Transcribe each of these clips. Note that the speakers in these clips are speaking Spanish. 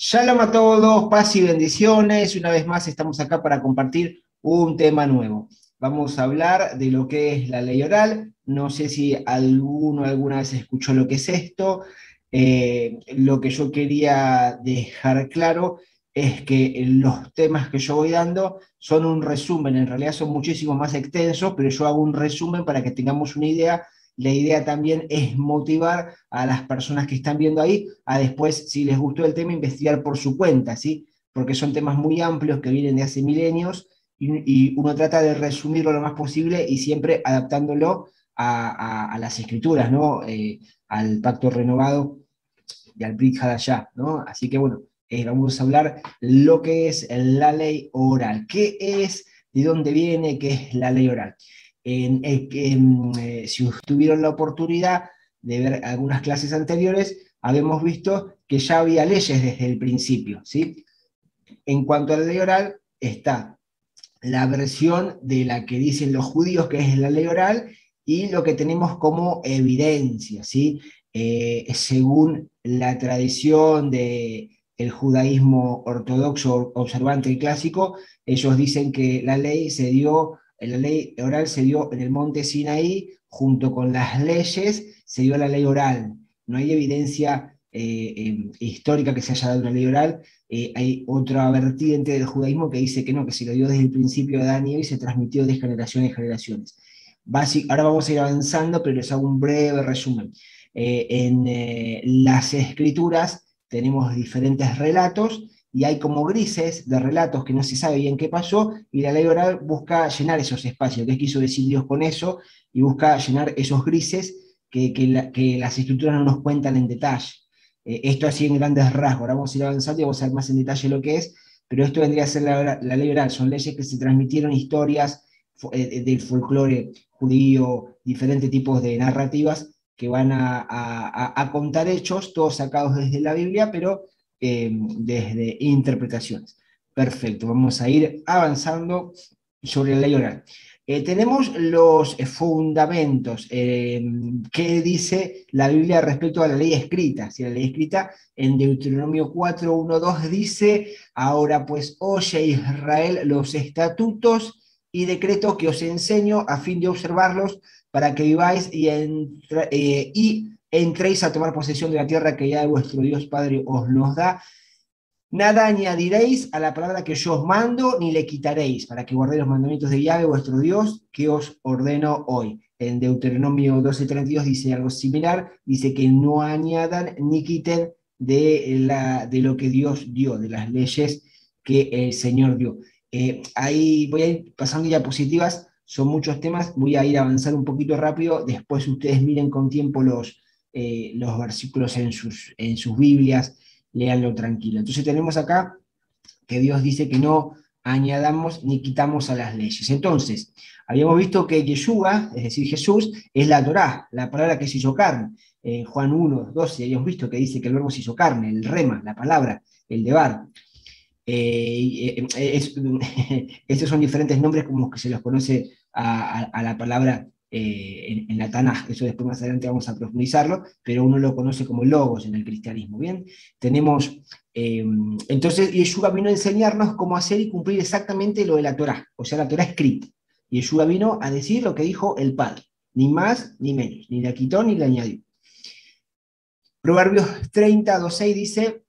Shalom a todos, paz y bendiciones. Una vez más estamos acá para compartir un tema nuevo. Vamos a hablar de lo que es la ley oral. No sé si alguno alguna vez escuchó lo que es esto. Lo que yo quería dejar claro es que los temas que yo voy dando son un resumen. En realidad son muchísimo más extensos, pero yo hago un resumen para que tengamos una idea. La idea también es motivar a las personas que están viendo ahí a después, si les gustó el tema, investigar por su cuenta, ¿sí? Porque son temas muy amplios que vienen de hace milenios y uno trata de resumirlo lo más posible y siempre adaptándolo a las escrituras, ¿no? Al pacto renovado y al Brit Hadashah, ¿no? Así que bueno, vamos a hablar lo que es la ley oral. ¿Qué es? ¿De dónde viene? ¿Qué es la ley oral? Si tuvieron la oportunidad de ver algunas clases anteriores, habíamos visto que ya había leyes desde el principio, ¿sí? En cuanto a la ley oral, está la versión de la que dicen los judíos, que es la ley oral, y lo que tenemos como evidencia, ¿sí? Según la tradición del judaísmo ortodoxo, observante y clásico, ellos dicen que la ley oral se dio en el monte Sinaí, junto con las leyes, se dio la ley oral. No hay evidencia histórica que se haya dado una ley oral. Hay otra vertiente del judaísmo que dice que no, que se lo dio desde el principio de Adán y Eva y se transmitió de generación en generaciones. Ahora vamos a ir avanzando, pero les hago un breve resumen. En las escrituras tenemos diferentes relatos y hay como grises de relatos que no se sabe bien qué pasó, y la ley oral busca llenar esos espacios. ¿Qué quiso decir Dios con eso? Y busca llenar esos grises que las escrituras no nos cuentan en detalle. Esto así en grandes rasgos. Ahora vamos a ir avanzando y vamos a ver más en detalle lo que es, pero esto vendría a ser la ley oral. Son leyes que se transmitieron, historias del folclore judío, diferentes tipos de narrativas que van a contar hechos, todos sacados desde la Biblia, pero desde interpretaciones. Perfecto, vamos a ir avanzando sobre la ley oral. Tenemos los fundamentos. ¿Qué dice la Biblia respecto a la ley escrita? Si la ley escrita en Deuteronomio 4, 1, 2 dice: ahora pues oye Israel los estatutos y decretos que os enseño a fin de observarlos para que viváis y entréis a tomar posesión de la tierra que ya vuestro Dios Padre os nos da. Nada añadiréis a la palabra que yo os mando, ni le quitaréis, para que guardéis los mandamientos de Yahweh, vuestro Dios, que os ordeno hoy. En Deuteronomio 12:32 dice algo similar, dice que no añadan ni quiten de lo que Dios dio, de las leyes que el Señor dio. Ahí voy a ir pasando diapositivas, son muchos temas, voy a ir a avanzar un poquito rápido, después ustedes miren con tiempo los versículos en sus Biblias, léanlo tranquilo. Entonces tenemos acá que Dios dice que no añadamos ni quitamos a las leyes. Entonces, habíamos visto que Yeshua, es decir, Jesús, es la Torá, la palabra que se hizo carne. En Juan 1, 12 habíamos visto que dice que el verbo se hizo carne, el rema, la palabra, el debar. Estos son diferentes nombres como que se los conoce a la palabra en la Tanaj. Eso después más adelante vamos a profundizarlo, pero uno lo conoce como logos en el cristianismo. Bien, tenemos entonces Yeshua vino a enseñarnos cómo hacer y cumplir exactamente lo de la Torá, o sea, la Torá escrita. Yeshua vino a decir lo que dijo el Padre, ni más ni menos, ni la quitó ni la añadió. Proverbios 30, 2:6 dice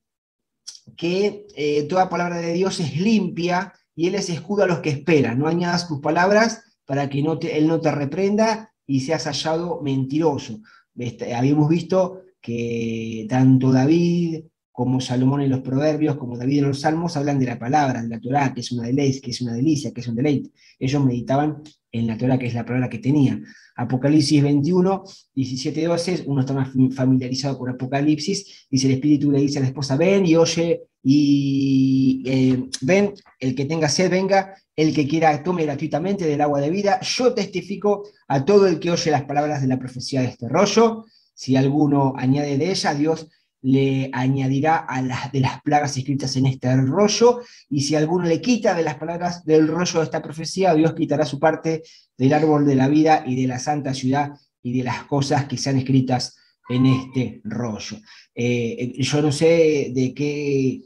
que toda palabra de Dios es limpia y Él es escudo a los que esperan. No añadas tus palabras para que Él no te reprenda y seas hallado mentiroso. Habíamos visto que tanto David como Salomón en los Proverbios, como David en los Salmos, hablan de la palabra, de la Torá, que es una deleite, que es una delicia, que es un deleite. Ellos meditaban en la Torá, que es la palabra que tenían. Apocalipsis 21, 17, 12, uno está más familiarizado con Apocalipsis, dice el Espíritu le dice a la esposa, ven y oye, ven, el que tenga sed venga, el que quiera tome gratuitamente del agua de vida. Yo testifico a todo el que oye las palabras de la profecía de este rollo. Si alguno añade de ella, Dios le añadirá a las de las plagas escritas en este rollo, y si alguno le quita de las palabras del rollo de esta profecía, Dios quitará su parte del árbol de la vida y de la santa ciudad y de las cosas que sean escritas en este rollo. Yo no sé de qué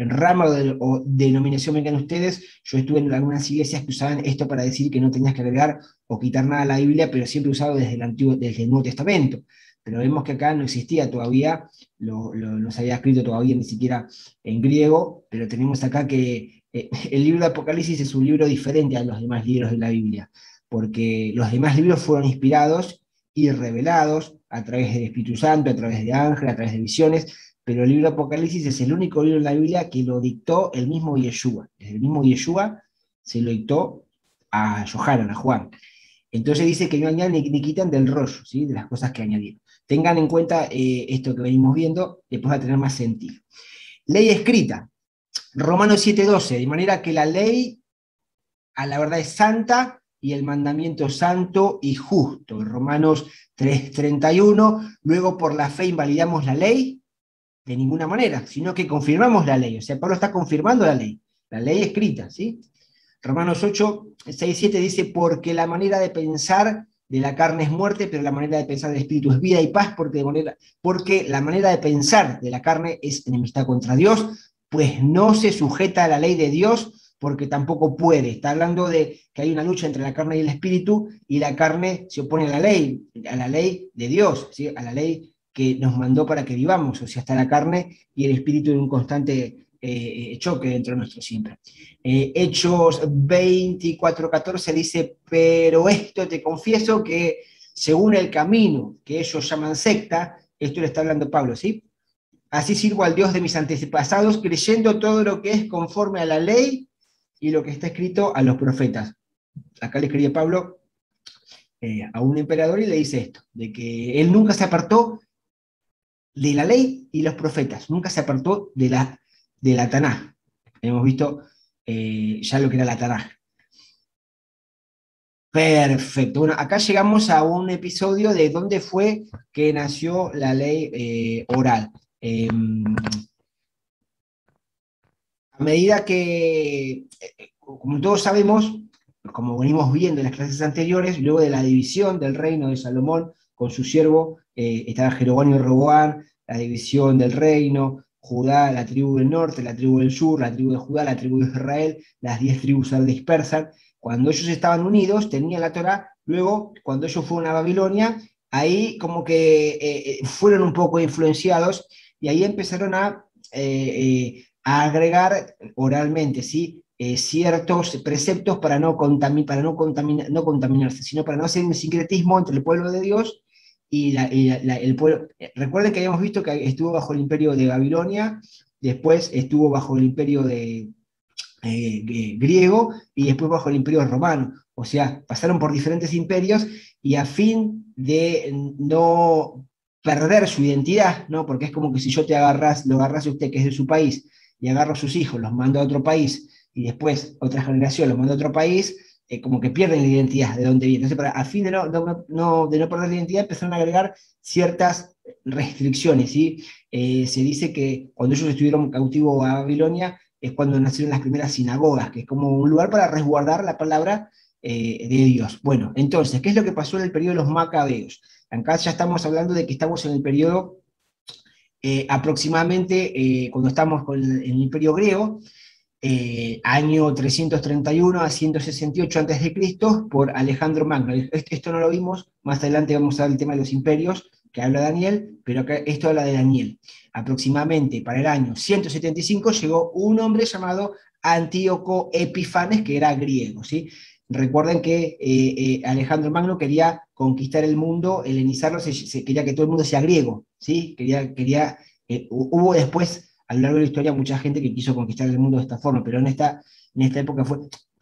rama o denominación vengan ustedes. Yo estuve en algunas iglesias que usaban esto para decir que no tenías que agregar o quitar nada a la Biblia, pero siempre usado desde el Nuevo Testamento. Pero vemos que acá no existía todavía, no se había escrito todavía ni siquiera en griego, pero tenemos acá que el libro de Apocalipsis es un libro diferente a los demás libros de la Biblia, porque los demás libros fueron inspirados y revelados a través del Espíritu Santo, a través de ángeles, a través de visiones, pero el libro de Apocalipsis es el único libro de la Biblia que lo dictó el mismo Yeshua. Desde el mismo Yeshua se lo dictó a Yohanan, a Juan. Entonces dice que no añaden ni quitan del rollo, ¿sí? De las cosas que añadieron. Tengan en cuenta esto que venimos viendo, después va a tener más sentido. Ley escrita, Romanos 7:12, de manera que la ley a la verdad es santa y el mandamiento santo y justo. Romanos 3:31, luego por la fe invalidamos la ley, de ninguna manera, sino que confirmamos la ley. O sea, Pablo está confirmando la ley escrita, ¿sí? Romanos 8:6-7 dice, porque la manera de pensar de la carne es muerte, pero la manera de pensar del espíritu es vida y paz, porque la manera de pensar de la carne es enemistad contra Dios, pues no se sujeta a la ley de Dios, porque tampoco puede. Está hablando de que hay una lucha entre la carne y el espíritu, y la carne se opone a la ley de Dios, ¿sí? A la ley que nos mandó para que vivamos, o sea, está la carne y el espíritu en un constante choque dentro de nuestro siempre. Hechos 24:14 dice, pero esto te confieso que según el camino que ellos llaman secta, esto le está hablando Pablo, ¿sí? Así sirvo al Dios de mis antepasados, creyendo todo lo que es conforme a la ley y lo que está escrito a los profetas. Acá le escribe Pablo a un emperador y le dice esto, de que él nunca se apartó de la ley y los profetas, nunca se apartó de la Tanaj. Hemos visto ya lo que era la Tanaj. Perfecto. Bueno, acá llegamos a un episodio de dónde fue que nació la ley oral. A medida que, como todos sabemos, como venimos viendo en las clases anteriores, luego de la división del reino de Salomón con su siervo, estaba Jeroboam y Roboam, la división del reino, Judá, la tribu del norte, la tribu del sur, la tribu de Judá, la tribu de Israel, las 10 tribus se dispersan. Cuando ellos estaban unidos, tenían la Torá. Luego, cuando ellos fueron a Babilonia, ahí como que fueron un poco influenciados y ahí empezaron a agregar oralmente, ¿sí? Ciertos preceptos para no contaminarse, sino para no hacer un sincretismo entre el pueblo de Dios y el pueblo. Recuerden que habíamos visto que estuvo bajo el imperio de Babilonia, después estuvo bajo el imperio griego y después bajo el imperio romano. O sea, pasaron por diferentes imperios y a fin de no perder su identidad, ¿no? Porque es como que si yo lo agarrase a usted que es de su país y agarro a sus hijos, los mando a otro país y después otra generación los mando a otro país, como que pierden la para de dónde viene. Entonces, a fin de no perder la identidad, empezaron a agregar ciertas restricciones, ¿sí? Se dice que cuando ellos estuvieron cautivos a Babilonia, es cuando nacieron las primeras sinagogas, que es como un lugar para resguardar la palabra de Dios. Bueno, entonces, ¿qué es lo que pasó en el periodo de los macabeos? Acá ya estamos hablando de que estamos en el periodo aproximadamente, cuando estamos con el imperio griego, año 331 a 168 a.C., por Alejandro Magno. Esto no lo vimos, más adelante vamos a ver el tema de los imperios, que habla Daniel, pero acá esto habla de Daniel. Aproximadamente para el año 175 llegó un hombre llamado Antíoco Epifanes, que era griego, ¿sí? Recuerden que Alejandro Magno quería conquistar el mundo, helenizarlo, quería que todo el mundo sea griego, ¿sí? Hubo después a lo largo de la historia mucha gente que quiso conquistar el mundo de esta forma, pero en esta época fue...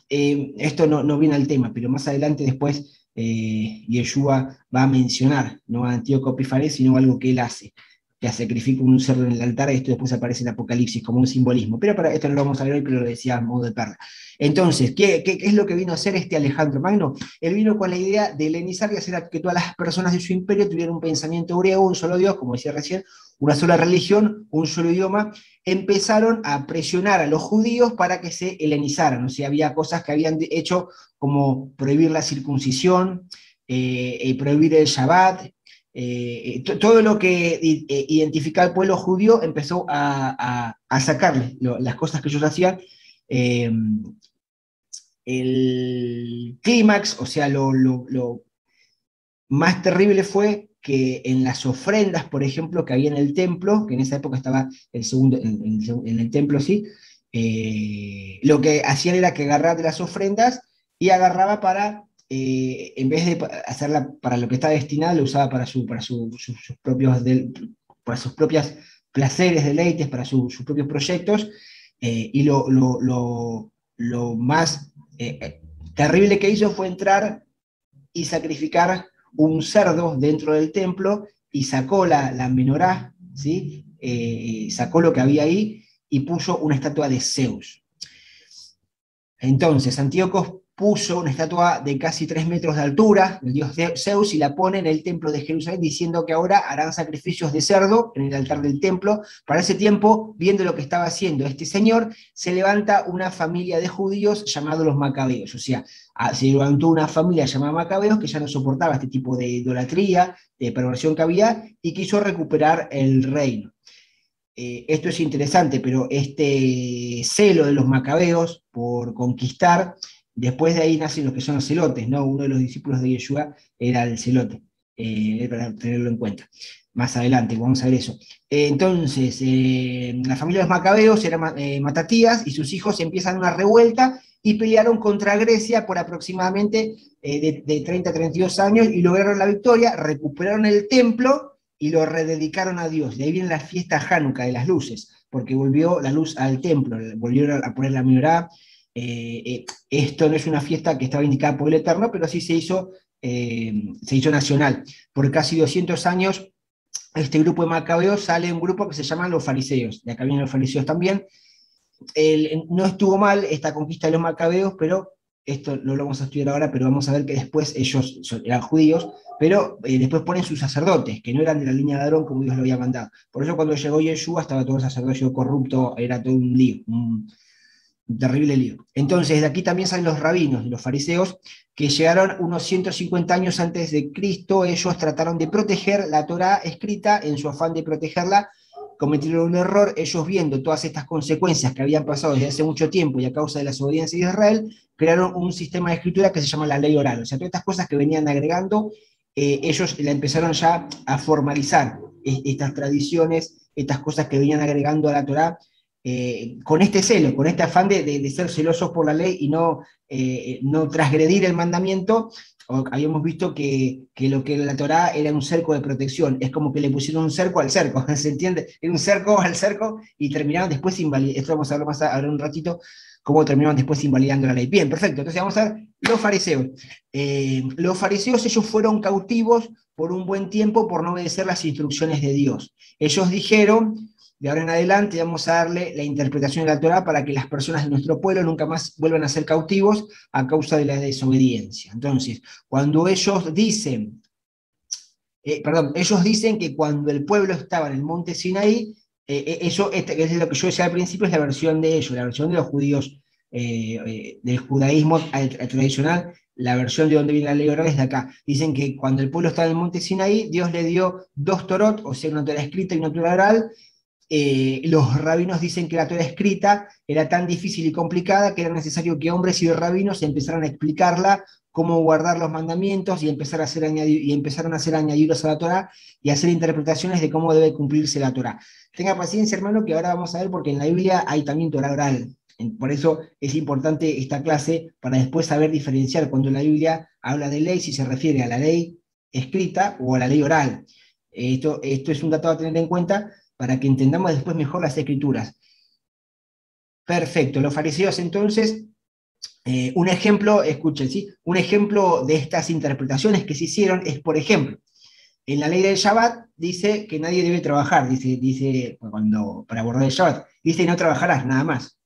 esto no viene al tema, pero más adelante después Yeshua va a mencionar, no a Antíoco Epifanes, sino algo que él hace, que sacrifica un cerdo en el altar, y esto después aparece en Apocalipsis como un simbolismo. Pero para esto no lo vamos a ver hoy, pero lo decía a modo de perla. Entonces, ¿qué es lo que vino a hacer este Alejandro Magno? Él vino con la idea de helenizar y hacer que todas las personas de su imperio tuvieran un pensamiento griego, un solo Dios, como decía recién, una sola religión, un solo idioma. Empezaron a presionar a los judíos para que se helenizaran. O sea, había cosas que habían hecho como prohibir la circuncisión, prohibir el Shabbat, todo lo que identificaba al pueblo judío empezó a sacarle las cosas que ellos hacían. Eh, el clímax, o sea, lo más terrible fue que en las ofrendas, por ejemplo, que había en el templo, que en esa época estaba el segundo, en el templo, sí, lo que hacían era que agarraba de las ofrendas y agarraba para, en vez de hacerla para lo que estaba destinada, lo usaba sus propios, para sus propios placeres, deleites, para sus propios proyectos, y lo más terrible que hizo fue entrar y sacrificar un cerdo dentro del templo y sacó la menorá, ¿sí? Sacó lo que había ahí y puso una estatua de Zeus. Entonces, Antíoco puso una estatua de casi 3 metros de altura, del dios Zeus, y la pone en el templo de Jerusalén, diciendo que ahora harán sacrificios de cerdo en el altar del templo. Para ese tiempo, viendo lo que estaba haciendo este señor, se levanta una familia de judíos llamados los macabeos. O sea, se levantó una familia llamada macabeos que ya no soportaba este tipo de idolatría, de perversión que había, y quiso recuperar el reino. Esto es interesante, pero este celo de los macabeos por conquistar, después de ahí nacen los que son los celotes, ¿no? Uno de los discípulos de Yeshua era el celote, para tenerlo en cuenta. Más adelante vamos a ver eso. Entonces, la familia de los macabeos era Matatías y sus hijos empiezan una revuelta y pelearon contra Grecia por aproximadamente de 30 a 32 años y lograron la victoria, recuperaron el templo y lo rededicaron a Dios. De ahí viene la fiesta Hanukkah de las luces, porque volvió la luz al templo, volvieron a poner la menorá. Esto no es una fiesta que estaba indicada por el Eterno, pero sí se hizo nacional. Por casi 200 años, este grupo de macabeos sale un grupo que se llaman los fariseos. De acá vienen los fariseos también. No estuvo mal esta conquista de los macabeos, pero esto no lo vamos a estudiar ahora, pero vamos a ver que después ellos eran judíos, pero después ponen sus sacerdotes, que no eran de la línea de Aarón como Dios lo había mandado. Por eso cuando llegó Yeshua estaba todo el sacerdocio corrupto, era todo un lío, un terrible lío. Entonces de aquí también salen los rabinos, los fariseos, que llegaron unos 150 años antes de Cristo. Ellos trataron de proteger la Torá escrita, en su afán de protegerla cometieron un error. Ellos, viendo todas estas consecuencias que habían pasado desde hace mucho tiempo y a causa de la desobediencia de Israel, crearon un sistema de escritura que se llama la ley oral. O sea, todas estas cosas que venían agregando, ellos la empezaron ya a formalizar, estas tradiciones, estas cosas que venían agregando a la Torá, con este celo, con este afán de ser celosos por la ley y no transgredir el mandamiento. Habíamos visto que lo que la Torá era un cerco de protección, es como que le pusieron un cerco al cerco, ¿se entiende? Era un cerco al cerco y terminaron después invalidando. Esto vamos a ver más ahora un ratito, cómo terminaron después invalidando la ley. Bien, perfecto, entonces vamos a ver los fariseos. Los fariseos, ellos fueron cautivos por un buen tiempo por no obedecer las instrucciones de Dios. Ellos dijeron: de ahora en adelante vamos a darle la interpretación de la Torá para que las personas de nuestro pueblo nunca más vuelvan a ser cautivos a causa de la desobediencia. Entonces, cuando ellos dicen, ellos dicen que cuando el pueblo estaba en el monte Sinaí, eso es lo que yo decía al principio, es la versión de ellos, la versión de los judíos, del judaísmo tradicional. La versión de donde viene la ley oral es de acá. Dicen que cuando el pueblo estaba en el monte Sinaí, Dios le dio 2 Torot, o sea, una Torah escrita y una Torah oral. Los rabinos dicen que la Torah escrita era tan difícil y complicada que era necesario que hombres y rabinos empezaran a explicarla, cómo guardar los mandamientos, y empezaron a hacer añadidos a la Torah y a hacer interpretaciones de cómo debe cumplirse la Torah. Tenga paciencia, hermano, que ahora vamos a ver, porque en la Biblia hay también Torah oral. Por eso es importante esta clase, para después saber diferenciar cuando la Biblia habla de ley, si se refiere a la ley escrita o a la ley oral. Esto es un dato a tener en cuenta, para que entendamos después mejor las escrituras. Perfecto, los fariseos entonces, un ejemplo, escuchen, ¿sí? Un ejemplo de estas interpretaciones que se hicieron es, por ejemplo, en la ley del Shabbat dice que nadie debe trabajar, dice para abordar el Shabbat, dice no trabajarás, nada más.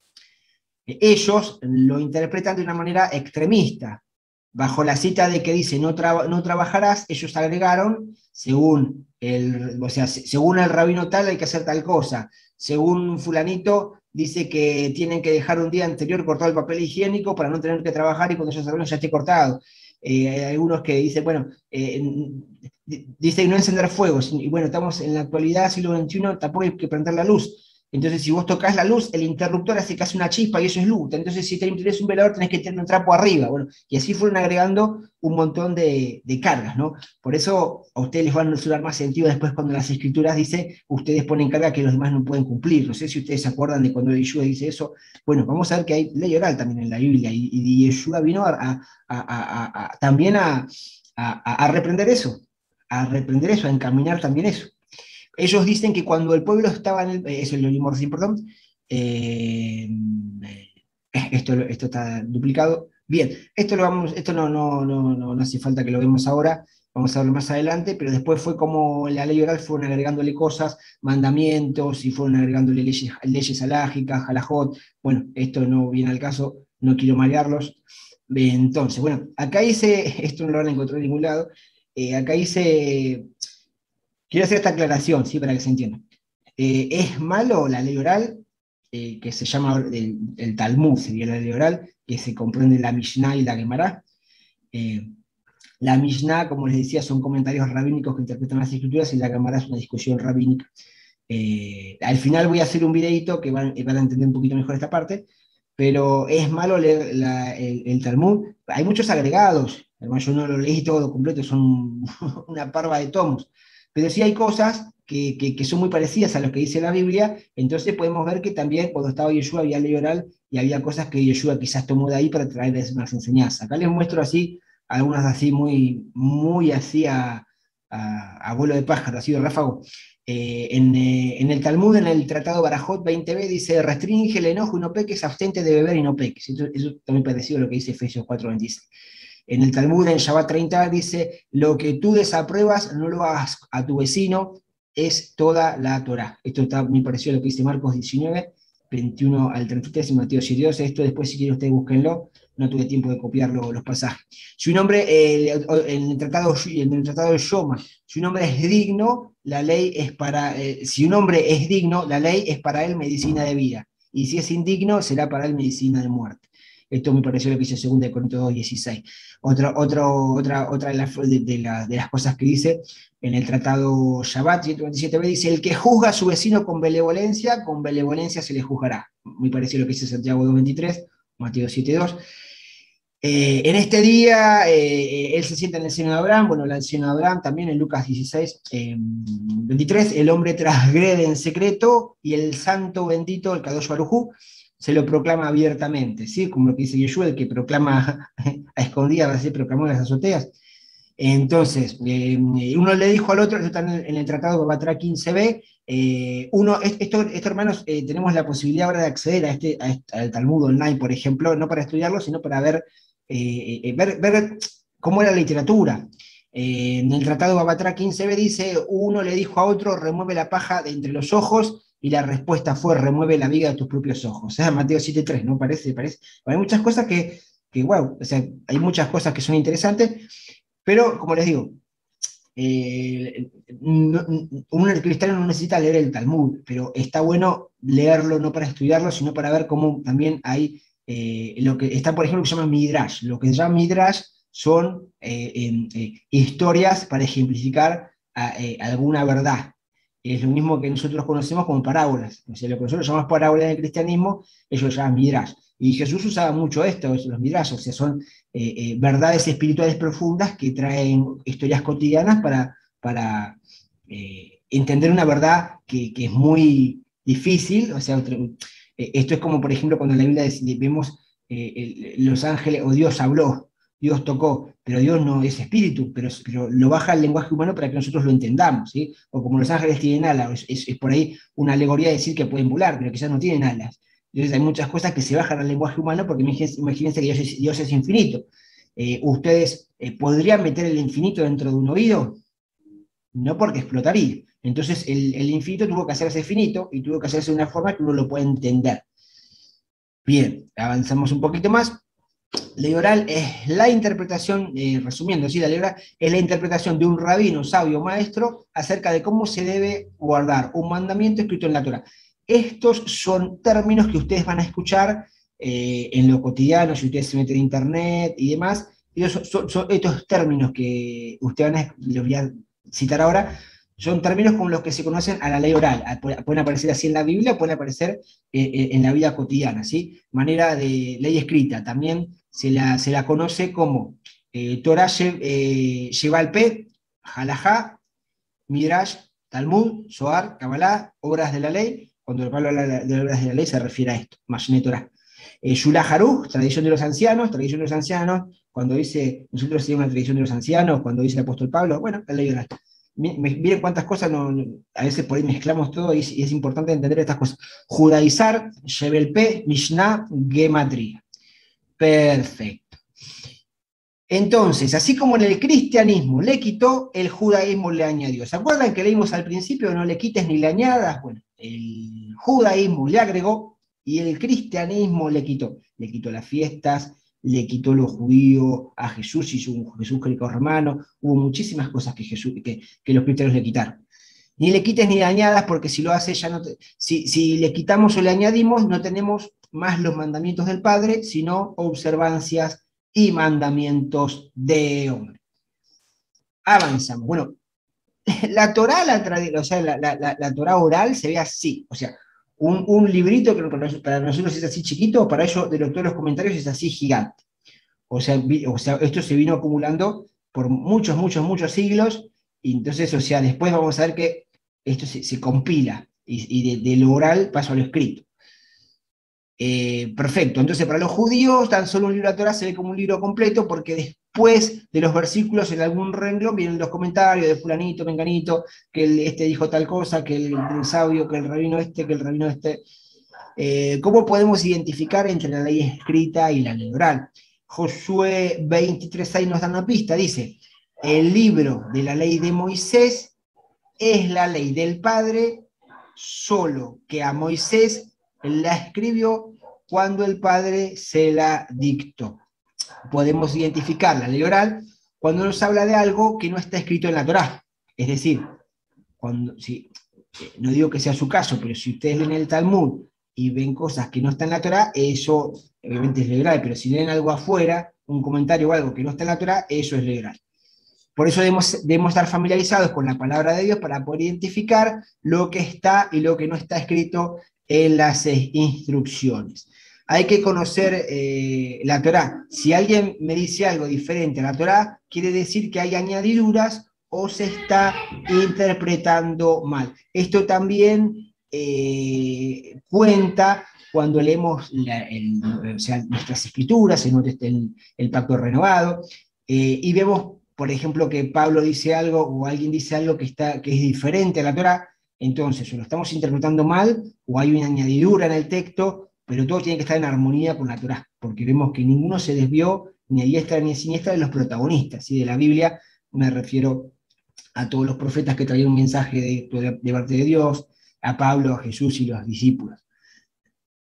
Ellos lo interpretan de una manera extremista. Bajo la cita de que dice no trabajarás, ellos agregaron, según el rabino tal hay que hacer tal cosa, según fulanito dice que tienen que dejar un día anterior cortado el papel higiénico para no tener que trabajar y cuando ellos salgan ya esté cortado. Hay algunos que dicen, bueno, dice no encender fuegos, y bueno, estamos en la actualidad, siglo XXI, tampoco hay que prender la luz. Entonces, si vos tocas la luz, el interruptor hace casi una chispa y eso es luz. Entonces, si tenés un velador, tenés que tener un trapo arriba. Bueno, y así fueron agregando un montón de cargas, ¿no? Por eso a ustedes les van a resultar más sentido después cuando las escrituras dice, ustedes ponen carga que los demás no pueden cumplir. No sé si ustedes se acuerdan de cuando Yeshua dice eso. Bueno, vamos a ver que hay ley oral también en la Biblia y Yeshua vino también a reprender eso, a encaminar también eso. Ellos dicen que cuando el pueblo estaba en el... Eso es lo más importante. Esto está duplicado. Bien, esto no hace falta que lo vemos ahora, vamos a verlo más adelante, pero después fue como la ley oral fueron agregándole cosas, mandamientos, y fueron agregándole leyes alágicas, halajot. Bueno, esto no viene al caso, no quiero marearlos. Entonces, bueno, acá dice, esto no lo van a encontrar en ningún lado, acá dice... Quiero hacer esta aclaración, ¿sí? Para que se entienda. ¿Es malo la ley oral? Que se llama el Talmud, sería la ley oral, que se comprende en la Mishnah y la Gemara. La Mishnah, como les decía, son comentarios rabínicos que interpretan las escrituras y la Gemara es una discusión rabínica. Al final voy a hacer un videito que van a entender un poquito mejor esta parte, pero es malo leer el Talmud. Hay muchos agregados, además yo no lo leí todo completo, son una parva de tomos, pero sí hay cosas que son muy parecidas a lo que dice la Biblia, entonces podemos ver que también cuando estaba Yeshua había ley oral y había cosas que Yeshua quizás tomó de ahí para traerles unas enseñanzas. Acá les muestro así, algunas así muy así a vuelo de pájaro, así de ráfago. En el Talmud, en el Tratado Barajot 20b, dice, restringe el enojo y no peques, abstente de beber y no peques. Eso también parecido a lo que dice Efesios 4:26. En el Talmud, en Shabbat 30, dice, lo que tú desapruebas, no lo hagas a tu vecino, es toda la Torá. Esto está muy parecido a lo que dice Marcos 19, 21 al 33 y Mateo 7:12. Esto después, si quieren ustedes, búsquenlo. No tuve tiempo de copiar los pasajes. Si un hombre, en el tratado de Shoma, si un hombre es digno, la ley es para, si un hombre es digno, la ley es para él medicina de vida. Y si es indigno, será para él medicina de muerte. Esto me pareció lo que dice 2 Corintios 2:16. Otra de las cosas que dice en el tratado Shabbat 127b, dice, el que juzga a su vecino con benevolencia se le juzgará. Muy parecido a lo que dice Santiago 2:23, Mateo 7:2. En este día, él se sienta en el seno de Abraham, bueno, el seno de Abraham también en Lucas 16, 23, el hombre transgrede en secreto y el santo bendito, el Kadosh Baruj Hu, se lo proclama abiertamente, ¿sí? Como lo que dice Yeshua, el que proclama a escondidas, así proclamó en las azoteas. Entonces, uno le dijo al otro, esto está en el tratado de Batra 15b, esto, hermanos, tenemos la posibilidad ahora de acceder al Talmud online, por ejemplo, no para estudiarlo, sino para ver cómo era la literatura. En el tratado de Batra 15b dice, uno le dijo a otro, remueve la paja de entre los ojos, y la respuesta fue, remueve la viga de tus propios ojos. Mateo 7:3, ¿no? Parece. Hay muchas cosas wow, o sea, hay muchas cosas que son interesantes, pero, como les digo, un cristiano no necesita leer el Talmud, pero está bueno leerlo no para estudiarlo, sino para ver cómo también hay lo que está, por ejemplo, lo que se llama Midrash. Lo que se llama Midrash son historias para ejemplificar alguna verdad. Es lo mismo que nosotros conocemos como parábolas. O sea, lo que nosotros llamamos parábolas en el cristianismo, ellos lo llaman Midrash. Y Jesús usaba mucho esto, los Midrash, o sea, son verdades espirituales profundas que traen historias cotidianas para entender una verdad que es muy difícil. O sea, esto es como, por ejemplo, cuando en la Biblia vemos los ángeles, o Dios habló. Dios tocó, pero Dios no es espíritu, pero lo baja al lenguaje humano para que nosotros lo entendamos, ¿sí? O como los ángeles tienen alas, es por ahí una alegoría de decir que pueden volar, pero quizás no tienen alas. Entonces hay muchas cosas que se bajan al lenguaje humano porque imagínense que Dios es infinito. ¿Ustedes podrían meter el infinito dentro de un oído? No, porque explotaría. Entonces el infinito tuvo que hacerse finito y tuvo que hacerse de una forma que uno lo pueda entender. Bien, avanzamos un poquito más. Ley oral es la interpretación, resumiendo, ¿sí? La ley oral es la interpretación de un rabino, sabio, maestro, acerca de cómo se debe guardar un mandamiento escrito en la Torá. Estos son términos que ustedes van a escuchar en lo cotidiano, si ustedes se meten en internet y demás. Y son estos términos que ustedes los voy a citar ahora, son términos con los que se conocen a la ley oral. Pueden aparecer así en la Biblia, pueden aparecer en la vida cotidiana, ¿sí? Manera de ley escrita. También se la conoce como Torah Sheval Peh, Halajá, Midrash, Talmud, Zohar, Kabbalah, obras de la ley. Cuando Pablo habla de obras de la ley se refiere a esto, Mashne Torah. Shullah Haruch, tradición de los ancianos, cuando dice, nosotros seguimos una tradición de los ancianos, cuando dice el apóstol Pablo, bueno, la ley oral. Miren cuántas cosas, a veces por ahí mezclamos todo y es importante entender estas cosas. Judaizar, Shevel Peh, Mishnah, Gematria. Perfecto. Entonces, así como en el cristianismo le quitó, el judaísmo le añadió. ¿Se acuerdan que leímos al principio, no le quites ni le añadas? Bueno, el judaísmo le agregó y el cristianismo le quitó. Le quitó las fiestas, le quitó lo judío a Jesús, hizo un Jesús greco-romano, hubo muchísimas cosas que los cristianos le quitaron. Ni le quites ni le añadas, porque si lo hace ya no si le quitamos o le añadimos, no tenemos más los mandamientos del Padre, sino observancias y mandamientos de hombre. Avanzamos. Bueno, la Torá, o sea, la Torá oral se ve así, o sea, un librito que para nosotros es así chiquito, para ellos de todos los comentarios es así gigante. O sea, esto se vino acumulando por muchos, muchos, muchos siglos, y entonces, o sea, después vamos a ver que esto se compila, y de lo oral paso a lo escrito. Perfecto, entonces para los judíos tan solo un libro de la Torá se ve como un libro completo porque después de los versículos en algún renglón vienen los comentarios de fulanito, menganito, que este dijo tal cosa, que el sabio, que el rabino este, que el rabino este. ¿Cómo podemos identificar entre la ley escrita y la ley oral? Josué 23:6 nos da una pista, dice, el libro de la ley de Moisés es la ley del Padre, solo que a Moisés la escribió cuando el Padre se la dictó. Podemos identificar la ley oral cuando nos habla de algo que no está escrito en la Torá. Es decir, no digo que sea su caso, pero si ustedes leen el Talmud y ven cosas que no están en la Torá, eso obviamente es legal, pero si leen algo afuera, un comentario o algo que no está en la Torá, eso es legal. Por eso debemos estar familiarizados con la palabra de Dios para poder identificar lo que está y lo que no está escrito en las instrucciones. Hay que conocer la Torá. Si alguien me dice algo diferente a la Torá, quiere decir que hay añadiduras o se está interpretando mal. Esto también cuenta cuando leemos nuestras escrituras, el pacto renovado, y vemos, por ejemplo, que Pablo dice algo o alguien dice algo que es diferente a la Torá. Entonces, o lo estamos interpretando mal, o hay una añadidura en el texto, pero todo tiene que estar en armonía con la Torá, porque vemos que ninguno se desvió, ni a diestra ni a siniestra, de los protagonistas, ¿sí? De la Biblia. Me refiero a todos los profetas que traían un mensaje de parte de Dios, a Pablo, a Jesús y los discípulos.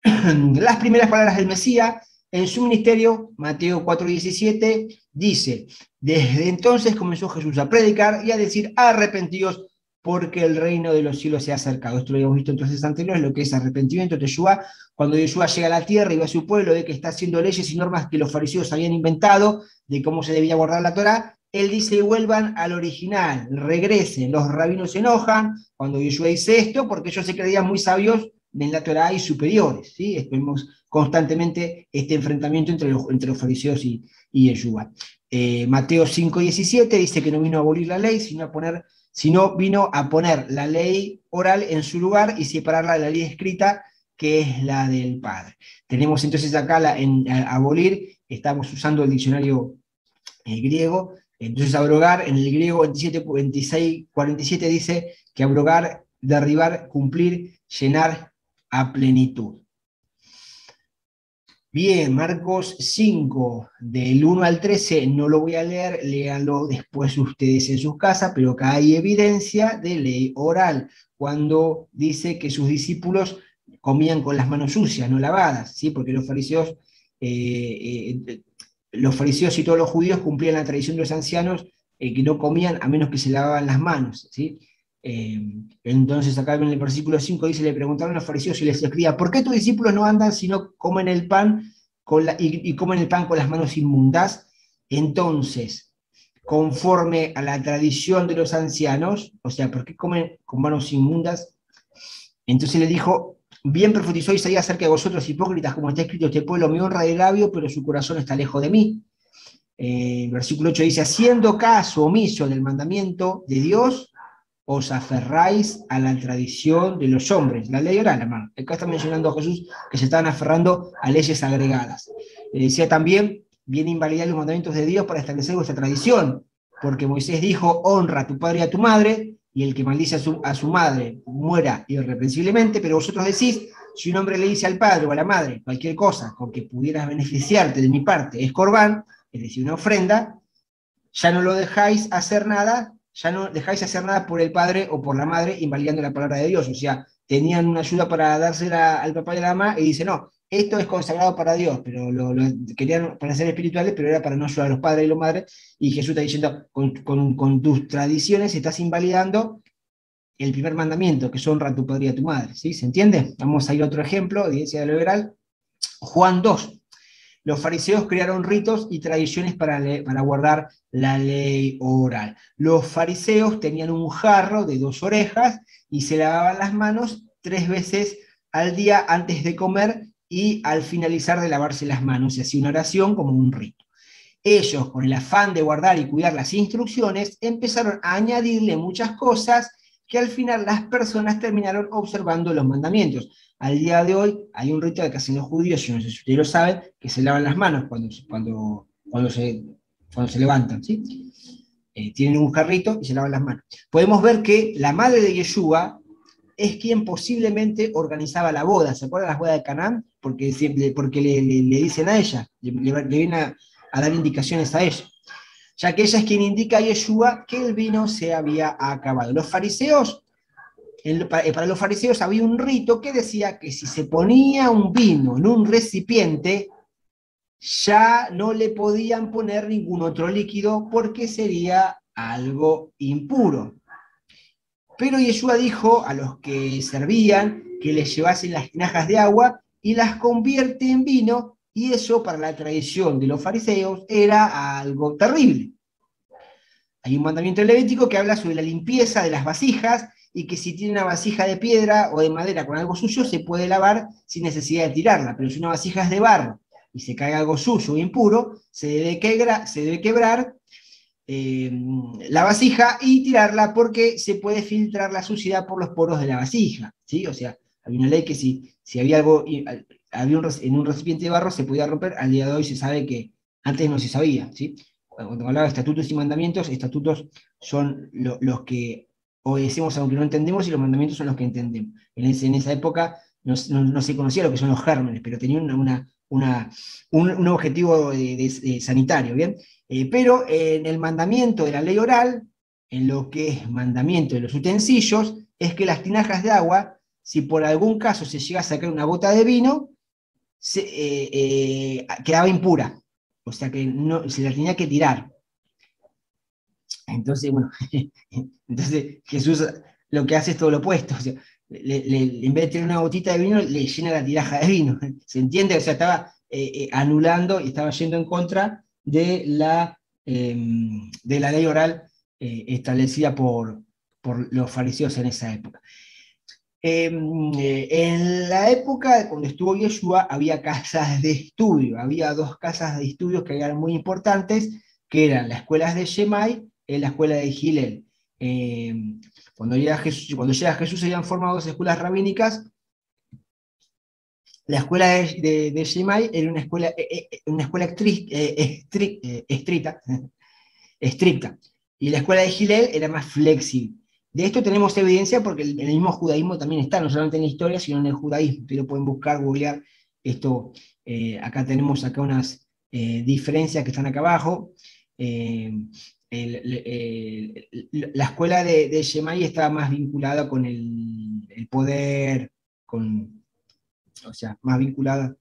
Las primeras palabras del Mesías en su ministerio, Mateo 4:17, dice, desde entonces comenzó Jesús a predicar y a decir, arrepentíos porque el reino de los cielos se ha acercado. Esto lo habíamos visto entonces anteriores, lo que es arrepentimiento. Yeshua, cuando Yeshua llega a la tierra y va a su pueblo, ve que está haciendo leyes y normas que los fariseos habían inventado de cómo se debía guardar la Torá. Él dice, vuelvan al original, regresen. Los rabinos se enojan cuando Yeshua dice esto porque ellos se creían muy sabios en la Torá y superiores, ¿sí? Vemos constantemente este enfrentamiento entre los fariseos y Yeshua. Mateo 5:17 dice que no vino a abolir la ley, sino vino a poner la ley oral en su lugar y separarla de la ley escrita, que es la del Padre. Tenemos entonces acá en abolir, estamos usando el diccionario el griego. Entonces abrogar, en el griego 27, 26, 47 dice que abrogar, derribar, cumplir, llenar a plenitud. Bien, Marcos 5, del 1 al 13, no lo voy a leer, léanlo después ustedes en sus casas, pero acá hay evidencia de ley oral, cuando dice que sus discípulos comían con las manos sucias, no lavadas, ¿sí? Porque los fariseos y todos los judíos cumplían la tradición de los ancianos, que no comían a menos que se lavaban las manos, ¿sí? Entonces acá en el versículo 5 dice, le preguntaron a los fariseos y les escribía, ¿por qué tus discípulos no andan sino comen el pan y comen el pan con las manos inmundas? Entonces, conforme a la tradición de los ancianos, o sea, ¿por qué comen con manos inmundas? Entonces le dijo, bien profetizó Isaías acerca de vosotros hipócritas, como está escrito, este pueblo me honra de labio, pero su corazón está lejos de mí. Versículo 8 dice, haciendo caso omiso del mandamiento de Dios, os aferráis a la tradición de los hombres, la ley oral, hermano. Acá está mencionando a Jesús que se estaban aferrando a leyes agregadas. Decía también, viene a invalidar los mandamientos de Dios para establecer vuestra tradición, porque Moisés dijo, honra a tu padre y a tu madre, y el que maldice a su madre muera irreprensiblemente, pero vosotros decís, si un hombre le dice al padre o a la madre cualquier cosa con que pudieras beneficiarte de mi parte, es corbán, es decir, una ofrenda, ya no lo dejáis hacer nada, ya no dejáis hacer nada por el padre o por la madre, invalidando la palabra de Dios. O sea, tenían una ayuda para dársela al papá y a la mamá, y dice, no, esto es consagrado para Dios, pero lo querían para ser espirituales, pero era para no ayudar a los padres y las madres, y Jesús está diciendo, con tus tradiciones estás invalidando el primer mandamiento, que es honra a tu padre y a tu madre, ¿sí? ¿Se entiende? Vamos a ir a otro ejemplo, evidencia de lo liberal. Juan 2. Los fariseos crearon ritos y tradiciones para guardar la ley oral. Los fariseos tenían un jarro de 2 orejas y se lavaban las manos 3 veces al día antes de comer y al finalizar de lavarse las manos. Se hacía una oración como un rito. Ellos, con el afán de guardar y cuidar las instrucciones, empezaron a añadirle muchas cosas que al final las personas terminaron observando los mandamientos. Al día de hoy hay un ritual que hacen los judíos, yo no sé si ustedes lo saben, que se lavan las manos cuando se levantan, ¿sí? Tienen un jarrito y se lavan las manos. Podemos ver que la madre de Yeshua es quien posiblemente organizaba la boda. ¿Se acuerdan las bodas de Canaán? Porque le dicen a ella, le vienen a dar indicaciones a ella, ya que ella es quien indica a Yeshua que el vino se había acabado. Los fariseos, para los fariseos había un rito que decía que si se ponía un vino en un recipiente, ya no le podían poner ningún otro líquido porque sería algo impuro. Pero Yeshua dijo a los que servían que les llevasen las tinajas de agua y las convierte en vino, y eso para la tradición de los fariseos era algo terrible. Hay un mandamiento levítico que habla sobre la limpieza de las vasijas y que si tiene una vasija de piedra o de madera con algo sucio se puede lavar sin necesidad de tirarla, pero si una vasija es de barro y se cae algo sucio o impuro, se debe quebrar la vasija y tirarla porque se puede filtrar la suciedad por los poros de la vasija, ¿sí? O sea, había una ley que si había algo en un recipiente de barro se podía romper, al día de hoy se sabe que antes no se sabía, ¿sí? Cuando hablaba de estatutos y mandamientos, estatutos son los que obedecemos aunque no entendemos y los mandamientos son los que entendemos. En esa época no se conocía lo que son los gérmenes, pero tenía un objetivo sanitario, ¿bien? Pero en el mandamiento de la ley oral, en lo que es mandamiento de los utensilios, es que las tinajas de agua, si por algún caso se llega a sacar una gota de vino, quedaba impura, o sea que no, se la tenía que tirar. Entonces, bueno, entonces Jesús lo que hace es todo lo opuesto, o sea, en vez de tener una gotita de vino, le llena la tinaja de vino, ¿se entiende? O sea, estaba anulando y estaba yendo en contra de la ley oral establecida por los fariseos en esa época. En la época cuando estuvo Yeshua había casas de estudio, había 2 casas de estudios que eran muy importantes, que eran las escuelas de Shemai y la escuela de Gilel. Cuando llega Jesús se habían formado 2 escuelas rabínicas. La escuela de Shemai era una escuela estricta, estricta. Y la escuela de Hillel era más flexible. De esto tenemos evidencia porque en el mismo judaísmo también está, no solamente en la historia, sino en el judaísmo. Ustedes lo pueden buscar, googlear. Esto, acá tenemos unas diferencias que están acá abajo. La escuela de Shammai estaba más vinculada con el poder, o sea, más vinculada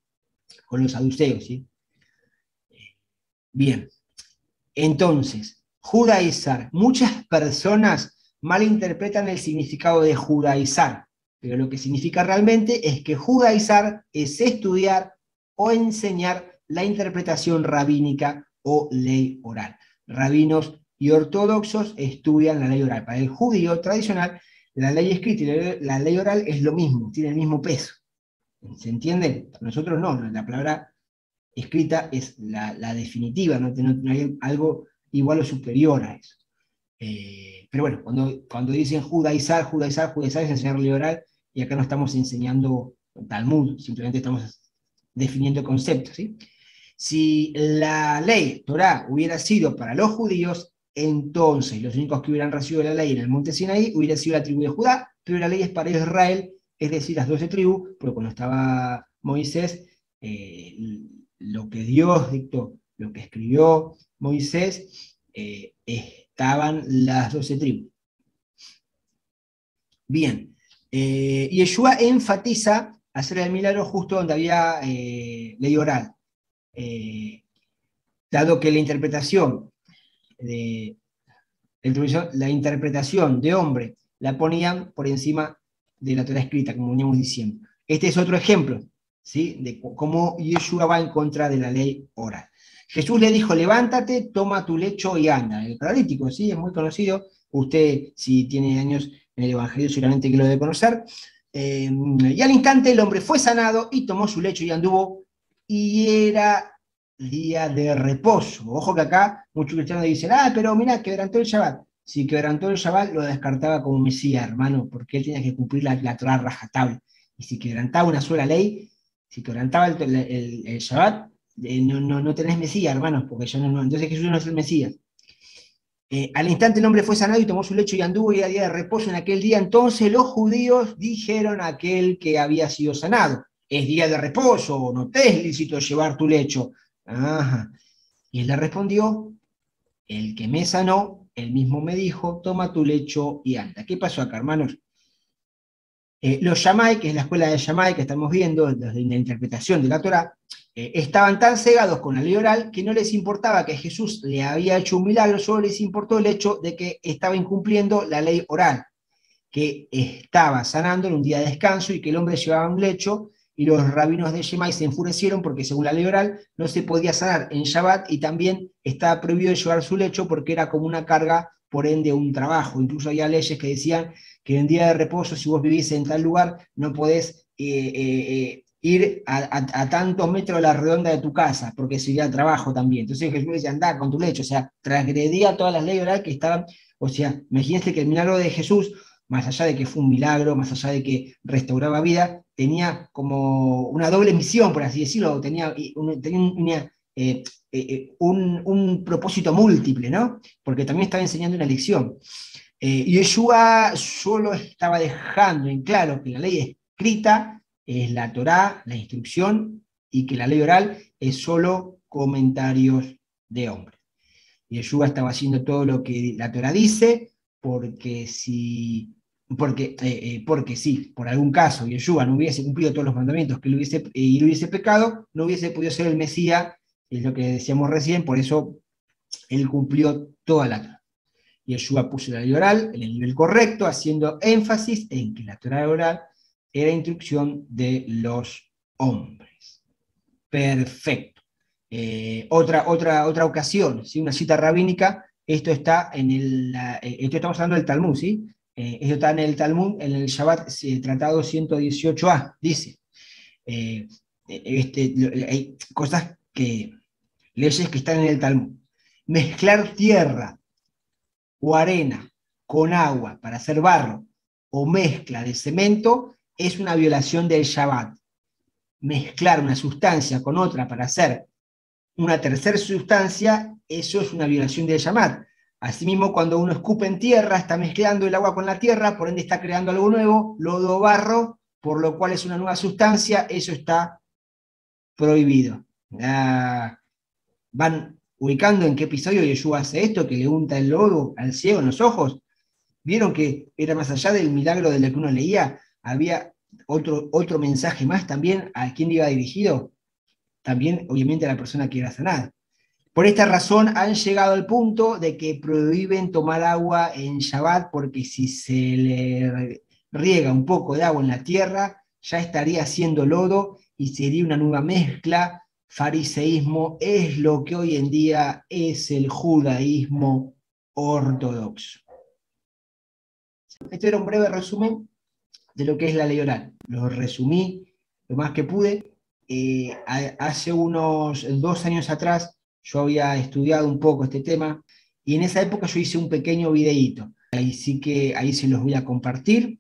con los saduceos, ¿sí? Bien, entonces, judaizar. Muchas personas malinterpretan el significado de judaizar, pero lo que significa realmente es que judaizar es estudiar o enseñar la interpretación rabínica o ley oral. Rabinos y ortodoxos estudian la ley oral. Para el judío tradicional, la ley escrita y la ley oral es lo mismo, tiene el mismo peso. ¿Se entiende? Para nosotros no, la palabra escrita es la definitiva, no hay algo igual o superior a eso. Pero bueno, cuando dicen judaizar es enseñar ley oral, y acá no estamos enseñando Talmud, simplemente estamos definiendo conceptos, ¿sí? Si la ley, Torá, hubiera sido para los judíos, entonces los únicos que hubieran recibido la ley en el monte Sinaí hubiera sido la tribu de Judá, pero la ley es para Israel, es decir, las 12 tribus, porque cuando estaba Moisés, lo que Dios dictó, lo que escribió Moisés, estaban las 12 tribus. Bien, Yeshua enfatiza hacer el milagro justo donde había ley oral. Dado que la interpretación de hombre la ponían por encima de la Torá escrita, como veníamos diciendo. Este es otro ejemplo, ¿sí?, de cómo Yeshua va en contra de la ley oral. Jesús le dijo: levántate, toma tu lecho y anda. El paralítico, ¿sí?, es muy conocido. Usted, si tiene años en el Evangelio, seguramente que lo debe conocer. Y al instante el hombre fue sanado y tomó su lecho y anduvo, y era día de reposo. Ojo que acá muchos cristianos dicen: pero mira, quebrantó el Shabbat. Si quebrantó el Shabbat, lo descartaba como Mesías, hermano, porque él tenía que cumplir la Torá rajatabla. Y si quebrantaba una sola ley, si quebrantaba el Shabbat, no tenés Mesías, hermanos, porque ya entonces Jesús no es el Mesías. Al instante el hombre fue sanado y tomó su lecho y anduvo, y era día de reposo en aquel día. Entonces los judíos dijeron a aquel que había sido sanado: es día de reposo, no te es lícito llevar tu lecho. Ajá. Y él le respondió: el que me sanó, él mismo me dijo: toma tu lecho y anda. ¿Qué pasó acá, hermanos? Los Shammai, que es la escuela de Shammai que estamos viendo, desde la interpretación de la Torá, estaban tan cegados con la ley oral que no les importaba que Jesús le había hecho un milagro, solo les importó el hecho de que estaba incumpliendo la ley oral, que estaba sanando en un día de descanso y que el hombre llevaba un lecho. Y los rabinos de Shammai se enfurecieron porque según la ley oral no se podía sanar en Shabbat, y también estaba prohibido llevar su lecho porque era como una carga, por ende un trabajo. Incluso había leyes que decían que en día de reposo, si vos vivís en tal lugar, no podés ir a tantos metros a la redonda de tu casa, porque sería trabajo también. Entonces Jesús decía: andá con tu lecho, o sea, transgredía todas las leyes orales que estaban. O sea, imagínense que el milagro de Jesús, más allá de que fue un milagro, más allá de que restauraba vida, tenía como una doble misión, por así decirlo, tenía un propósito múltiple, ¿no? Porque también estaba enseñando una lección. Y Yeshua solo estaba dejando en claro que la ley escrita es la Torá, la instrucción, y que la ley oral es solo comentarios de hombres. Yeshua estaba haciendo todo lo que la Torá dice, porque si por algún caso Yeshua no hubiese cumplido todos los mandamientos y lo hubiese pecado, no hubiese podido ser el Mesías, es lo que decíamos recién. Por eso él cumplió toda la Torá. Yeshua puso la ley oral en el nivel correcto, haciendo énfasis en que la Torá oral era instrucción de los hombres. Perfecto. Otra ocasión, ¿sí?, una cita rabínica. Esto está esto estamos hablando del Talmud, ¿sí? Esto está en el Talmud, en el Shabbat, tratado 118a. Dice, hay leyes que están en el Talmud. Mezclar tierra o arena con agua para hacer barro, o mezcla de cemento, es una violación del Shabbat. Mezclar una sustancia con otra para hacer una tercera sustancia, eso es una violación del Shabbat. Asimismo, cuando uno escupe en tierra, está mezclando el agua con la tierra, por ende está creando algo nuevo, lodo, barro, por lo cual es una nueva sustancia, eso está prohibido. Van ubicando en qué episodio Yeshua hace esto, que le unta el lodo al ciego en los ojos. Vieron que era más allá del milagro de lo que uno leía, había otro mensaje más también. ¿A quién iba dirigido? También, obviamente, a la persona que era sanada. Por esta razón han llegado al punto de que prohíben tomar agua en Shabbat, porque si se le riega un poco de agua en la tierra, ya estaría haciendo lodo y sería una nueva mezcla. Fariseísmo es lo que hoy en día es el judaísmo ortodoxo. Este era un breve resumen de lo que es la ley oral. Lo resumí lo más que pude. Hace unos 2 años atrás yo había estudiado un poco este tema y en esa época yo hice un pequeño videíto. Ahí se los voy a compartir.